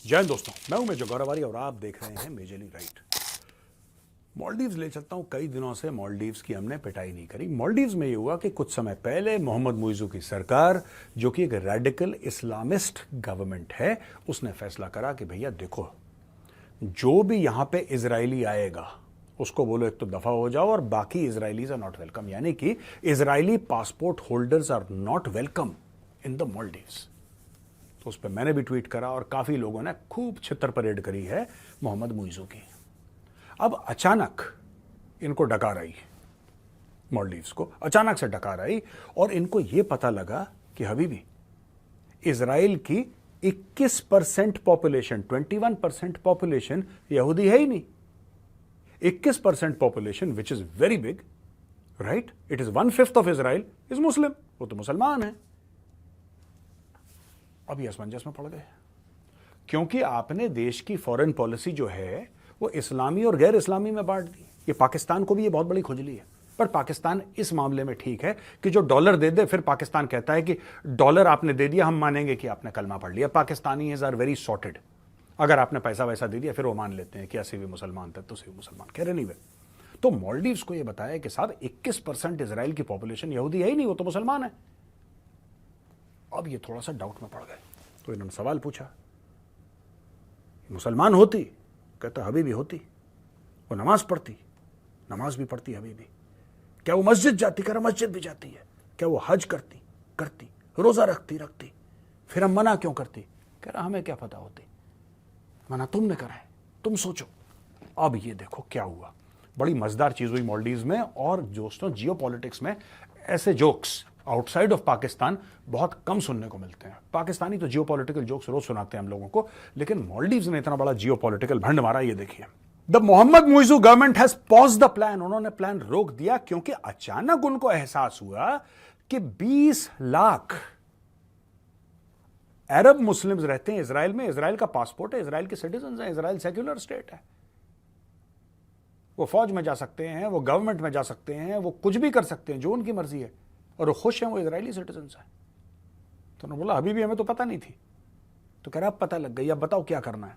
जय हिंद दोस्तों, मैं हूं मेजर गौरवारी और आप देख रहे हैं मेजरली राइट। मालदीव्स ले चलता हूं। कई दिनों से मालदीव्स की हमने पिटाई नहीं करी। मालदीव्स में ये हुआ कि कुछ समय पहले मोहम्मद मुइज़ू की सरकार, जो कि एक रेडिकल इस्लामिस्ट गवर्नमेंट है, उसने फैसला करा कि भैया देखो, जो भी यहां पे इजरायली आएगा उसको बोलो एक तो दफा हो जाओ और बाकी इजरायलीज आर नॉट वेलकम। यानी कि Israeli passport holders are not welcome in the Maldives. तो उस पर मैंने भी ट्वीट करा और काफी लोगों ने खूब छितर परेड करी है मोहम्मद मुइज़ू की। अब अचानक इनको डकार आई, मालदीव्स को अचानक से डकार आई और इनको यह पता लगा कि हबीबी, इजराइल की 21% पॉपुलेशन, 21% पॉपुलेशन यहूदी है ही नहीं। 21% population which is very big, right? It is 1/5 of Israel is Muslim, वो तो मुसलमान है। अब ये असमंजस में पड़ गए, क्योंकि आपने देश की फॉरेन पॉलिसी जो है वो इस्लामी और गैर इस्लामी में बांट दी। ये पाकिस्तान को भी ये बहुत बड़ी खुजली है, पर पाकिस्तान इस मामले में ठीक है कि जो डॉलर दे दे, फिर पाकिस्तान कहता है कि डॉलर आपने दे दिया, हम मानेंगे कि आपने कलमा पढ़ लिया। Pakistani are very sorted. अगर आपने पैसा वैसा दे दिया फिर वो मान लेते हैं कि ऐसे भी मुसलमान थे तो से भी मुसलमान कह रहे नहीं वे। तो मालदीव्स को ये बताया कि साहब 21% इजराइल की पॉपुलेशन यहूदी है ही नहीं, वो तो मुसलमान है। अब ये थोड़ा सा डाउट में पड़ गए, तो इन्होंने सवाल पूछा, मुसलमान होती? कहता हबीबी होती। वो नमाज पढ़ती? नमाज भी पढ़ती हबीबी। क्या वो मस्जिद जाती? कह रहा मस्जिद भी जाती है। क्या वो हज करती? करती। रोजा रखती। फिर हम मना क्यों करती? कह रहा हमें क्या पता होती, मना तुमने करा है, तुम सोचो। अब ये देखो क्या हुआ, बड़ी मजेदार चीज हुई मालदीव्स में। और दोस्तों, जियो पॉलिटिक्स में ऐसे जोक्स आउटसाइड ऑफ पाकिस्तान बहुत कम सुनने को मिलते हैं। पाकिस्तानी तो जियो पॉलिटिकल जोक्स रोज सुनाते हैं हम लोगों को, लेकिन मालदीव्स ने इतना बड़ा जियो पॉलिटिकल भंड मारा। ये देखिए, the Mohamed Muizzu government has pause the plan. उन्होंने प्लान रोक दिया क्योंकि अचानक उनको एहसास हुआ कि 20 लाख अरब मुस्लिम्स रहते हैं इजराइल में। इजराइल का पासपोर्ट है, इजराइल के सिटीजन हैं, इजराइल सेक्युलर स्टेट है। वो फौज में जा सकते हैं, वो गवर्नमेंट में जा सकते हैं, वो कुछ भी कर सकते हैं जो उनकी मर्जी है, और वो खुश हैं, वो इजरायली सिटीजन हैं। तो उन्होंने बोला अभी भी हमें तो पता नहीं थी। तो कह रहा अब पता लग गई, अब बताओ क्या करना है।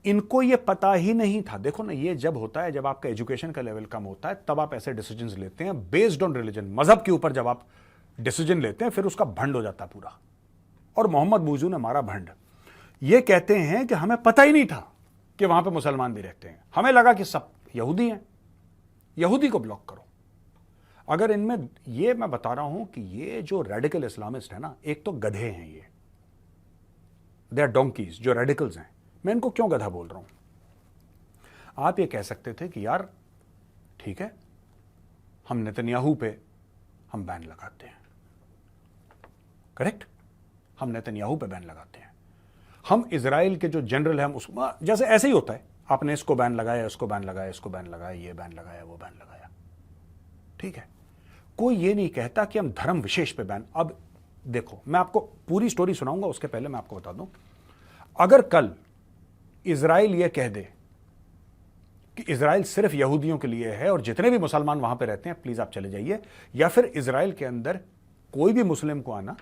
इनको ये पता ही नहीं था। देखो ना, ये जब होता है, जब आपका एजुकेशन का लेवल कम होता है, तब आप ऐसे डिसीजंस लेते हैं बेस्ड ऑन रिलीजन, मजहब के ऊपर जब आप डिसीजन लेते हैं, फिर उसका भंड हो जाता पूरा। और मोहम्मद मुइज़ू ने मारा भंड। ये कहते हैं कि हमें पता ही नहीं था कि वहां पे मुसलमान भी रहते हैं, हमें लगा कि सब यहूदी हैं, यहूदी को ब्लॉक करो। अगर इनमें, ये मैं बता रहा हूं कि ये जो रेडिकल इस्लामिस्ट है ना, एक तो गधे हैं ये, दे आर डोंकीज, जो रेडिकल्स हैं। मैं इनको क्यों गधा बोल रहा हूं? आप ये कह सकते थे कि यार ठीक है, हम नेतन्याहू पे हम बैन लगाते हैं, करेक्ट, हम नेतन्याहू पे बैन लगाते हैं। हम इजराइल के जो जनरल हैं, हम उसको, जैसे ऐसे ही होता है, आपने इसको बैन लगाया, इसको बैन लगाया, इसको बैन लगाया, ये बैन लगाया, वो बैन लगाया, ठीक है। कोई ये नहीं कहता कि हम धर्म विशेष पे बैन। अब देखो, मैं आपको पूरी स्टोरी सुनाऊंगा, उसके पहले मैं आपको बता दूं, अगर कल इजराइल ये कह दे कि इजराइल सिर्फ यहूदियों के लिए है और जितने भी मुसलमान वहां पे रहते हैं प्लीज आप चले जाइए, या फिर इजराइल के अंदर कोई भी मुस्लिम को आना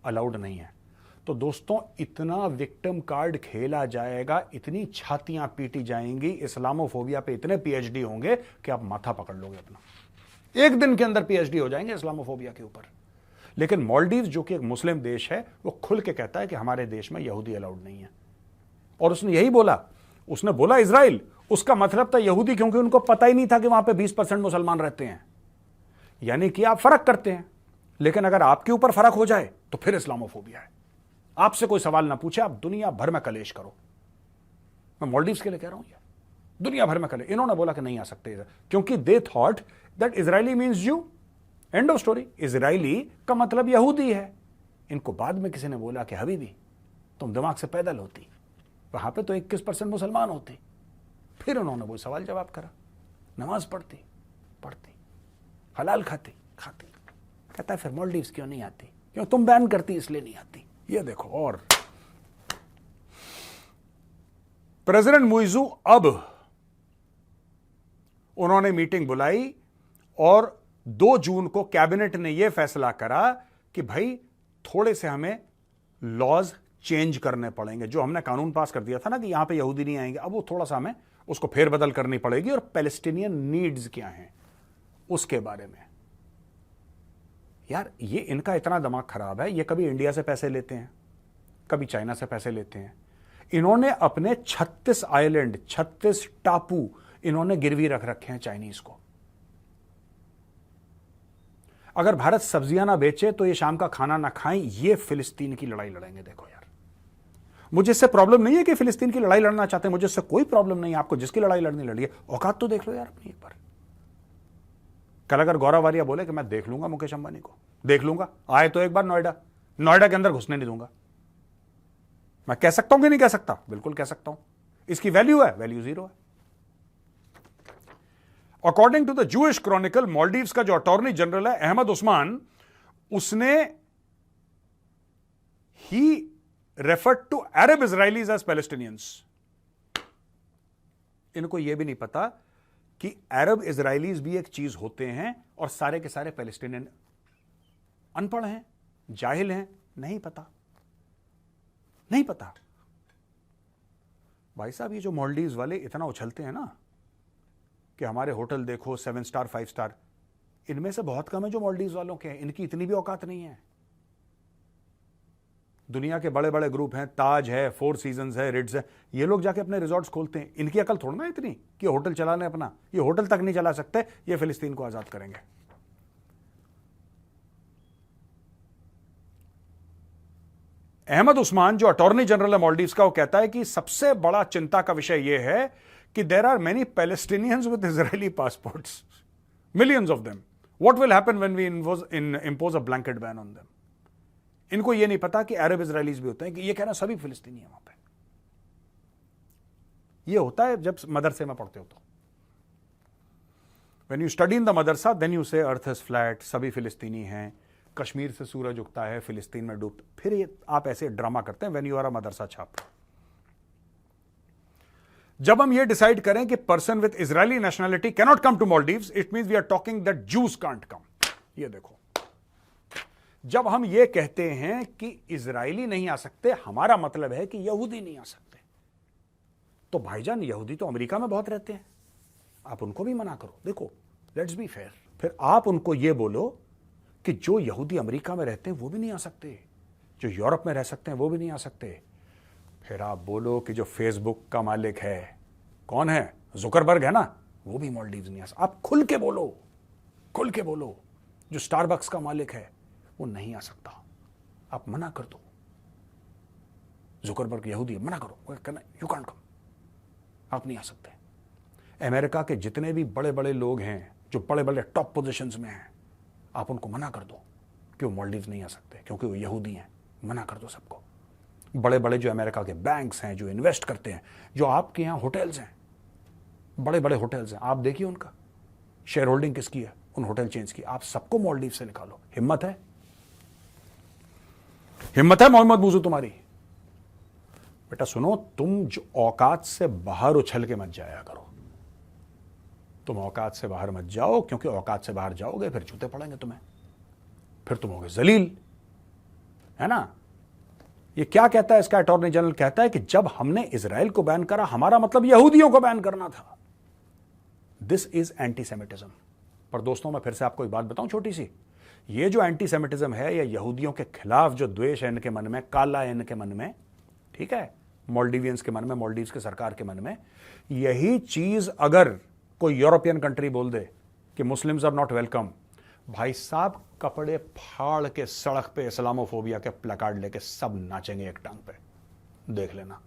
अलाउड नहीं है, तो दोस्तों इतना विक्टिम कार्ड खेला जाएगा, इतनी छातियां पीटी जाएंगी, इस्लामोफोबिया पे इतने पीएचडी होंगे कि आप माथा पकड़ लोगे अपना। एक दिन के अंदर पीएचडी हो जाएंगे इस्लामोफोबिया के ऊपर। लेकिन मालदीव्स, जो कि एक मुस्लिम देश है, वो खुल के कहता है कि हमारे देश में यहूदी अलाउड नहीं है। और उसने यही बोला, उसने बोला इजराइल, उसका मतलब था यहूदी, क्योंकि उनको पता ही नहीं था कि वहां पे 20% मुसलमान रहते हैं। यानी कि आप फर्क करते हैं, लेकिन अगर आपके ऊपर फर्क हो जाए तो फिर इस्लामोफोबिया है। आपसे कोई सवाल ना पूछे, आप दुनिया भर में कलेश करो। मैं मालदीव्स के लिए कह रहा हूं, दुनिया भर में कलेश। इन्होंने बोला कि नहीं आ सकते, क्योंकि they thought that Israeli means जू, एंड ऑफ स्टोरी। इजरायली का मतलब यहूदी है। इनको बाद में किसी ने बोला कि हबीबी तुम दिमाग से पैदल होती, वहां पे तो 21% मुसलमान होते। फिर उन्होंने वो सवाल जवाब करा, नमाज पढ़ती, हलाल खाती, कहता है फिर मालदीव्स क्यों नहीं आती? क्यों तुम बैन करती इसलिए नहीं आती। ये देखो, और प्रेसिडेंट मुइज़ू अब उन्होंने मीटिंग बुलाई और 2 जून को कैबिनेट ने यह फैसला करा कि भाई थोड़े से हमें लॉज चेंज करने पड़ेंगे। जो हमने कानून पास कर दिया था ना कि यहां पे यहूदी नहीं आएंगे, अब वो थोड़ा सा हमें उसको फेरबदल करनी पड़ेगी। और पैलेस्टीनियन नीड्स क्या हैं उसके बारे में। यार ये इनका इतना दिमाग खराब है, ये कभी इंडिया से पैसे लेते हैं, कभी चाइना से पैसे लेते हैं। इन्होंने अपने 36 आइलैंड, 36 टापू इन्होंने गिरवी रख रखे हैं चाइनीज को। अगर भारत सब्जियां ना बेचे तो ये शाम का खाना ना खाएं, ये फिलिस्तीन की लड़ाई लड़ेंगे। देखो यार, मुझे इससे प्रॉब्लम नहीं है कि फिलिस्तीन की लड़ाई लड़ना चाहते हैं, मुझे इससे कोई प्रॉब्लम नहीं है। आपको जिसकी लड़ाई लड़नी लड़िए, औकात तो देख लो यार अपनी एक बार। कल अगर गौरव वारिया बोले कि मैं देख लूंगा मुकेश अंबानी को, देख लूंगा, आए तो एक बार नोएडा के अंदर घुसने नहीं दूंगा, मैं कह सकता हूं कि नहीं कह सकता? बिल्कुल कह सकता हूं। इसकी वैल्यू है? वैल्यू जीरो है। According to the Jewish Chronicle, Maldives का जो अटॉर्नी जनरल है अहमद उस्मान, उसने ही referred to Arab Israelis as Palestinians. इनको यह भी नहीं पता कि अरब इजरायलीज भी एक चीज होते हैं और सारे के सारे पैलेस्टीनियन अनपढ़ हैं, जाहिल हैं, नहीं पता, नहीं पता। भाई साहब, ये जो मालदीव्स वाले इतना उछलते हैं ना कि हमारे होटल देखो 7 स्टार 5 स्टार, इनमें से बहुत कम है जो मालदीव्स वालों के हैं। इनकी इतनी भी औकात नहीं है। दुनिया के बड़े बड़े ग्रुप हैं, ताज है, 4 सीजन्स है, रिट्स है, ये लोग जाके अपने रिजॉर्ट्स खोलते हैं। इनकी अकल थोड़ा ना इतनी कि होटल चला लें अपना। ये होटल तक नहीं चला सकते, ये फिलिस्तीन को आजाद करेंगे। अहमद उस्मान जो अटॉर्नी जनरल है मालदीव्स का, वो कहता है कि सबसे बड़ा चिंता का विषय यह है कि there are many Palestinians with Israeli passports, millions of them. What will happen when we impose a blanket ban on them. इनको यह नहीं पता कि अरब इजरायलीज भी होते हैं, कि ये कहना सभी फिलिस्तीनी है वहां पे। ये होता है जब मदरसे में पढ़ते हो तो, when you study in the madrasa then you say earth is flat, सभी फिलिस्तीनी हैं, कश्मीर से सूरज उगता है, फिलिस्तीन में डूबता। फिर ये आप ऐसे ड्रामा करते हैं when you are a madrasa छाप। जब हम ये डिसाइड करें कि person with Israeli nationality can not come to Maldives, it means we are talking that Jews can't come. ये देखो, जब हम ये कहते हैं कि इजरायली नहीं आ सकते, हमारा मतलब है कि यहूदी नहीं आ सकते। तो भाईजान, यहूदी तो अमेरिका में बहुत रहते हैं, आप उनको भी मना करो। देखो, लेट्स बी फेयर। फिर आप उनको ये बोलो कि जो यहूदी अमेरिका में रहते हैं वो भी नहीं आ सकते, जो यूरोप में रह सकते हैं वो भी नहीं आ सकते। फिर आप बोलो कि जो फेसबुक का मालिक है, कौन है, जुकरबर्ग है ना, वो भी मालदीव्स नहीं आ सकता। आप खुल के बोलो, खुल के बोलो। जो स्टारबक्स का मालिक है वो नहीं आ सकता, आप मना कर दो। जुकरबर्ग यहूदी है, मना करो, यू कांट कम, आप नहीं आ सकते। अमेरिका के जितने भी बड़े बड़े लोग हैं जो बड़े बड़े टॉप पोजीशंस में हैं, आप उनको मना कर दो कि वो मालदीव्स नहीं आ सकते क्योंकि वो यहूदी हैं। मना कर दो सबको। बड़े बड़े जो अमेरिका के बैंक्स हैं, जो इन्वेस्ट करते हैं, जो आपके यहाँ होटल्स हैं, बड़े बड़े होटल्स हैं, आप देखिए उनका शेयर होल्डिंग किसकी है, उन होटल चेन्स की। आप सबको मालदीव से निकालो। हिम्मत है? हिम्मत है मोहम्मद बुजू तुम्हारी? बेटा सुनो, तुम जो औकात से बाहर उछल के मत जाया करो। तुम औकात से बाहर मत जाओ, क्योंकि औकात से बाहर जाओगे फिर जूते पड़ेंगे तुम्हें, फिर तुम होगे जलील, है ना। ये क्या कहता है इसका अटॉर्नी जनरल? कहता है कि जब हमने इजराइल को बैन करा, हमारा मतलब यहूदियों को बैन करना था। This is antisemitism. पर दोस्तों, मैं फिर से आपको एक बात बताऊं छोटी सी, ये जो एंटीसेमिटिज्म है, या यहूदियों के खिलाफ जो द्वेष है इनके मन में, काला है इनके मन में, ठीक है, मालदीवियंस के मन में, मालदीव्स के सरकार के मन में, यही चीज अगर कोई यूरोपियन कंट्री बोल दे कि मुस्लिम्स आर नॉट वेलकम, भाई साहब कपड़े फाड़ के सड़क पे इस्लामोफोबिया के प्लकार्ड लेके सब नाचेंगे एक टांग पे, देख लेना।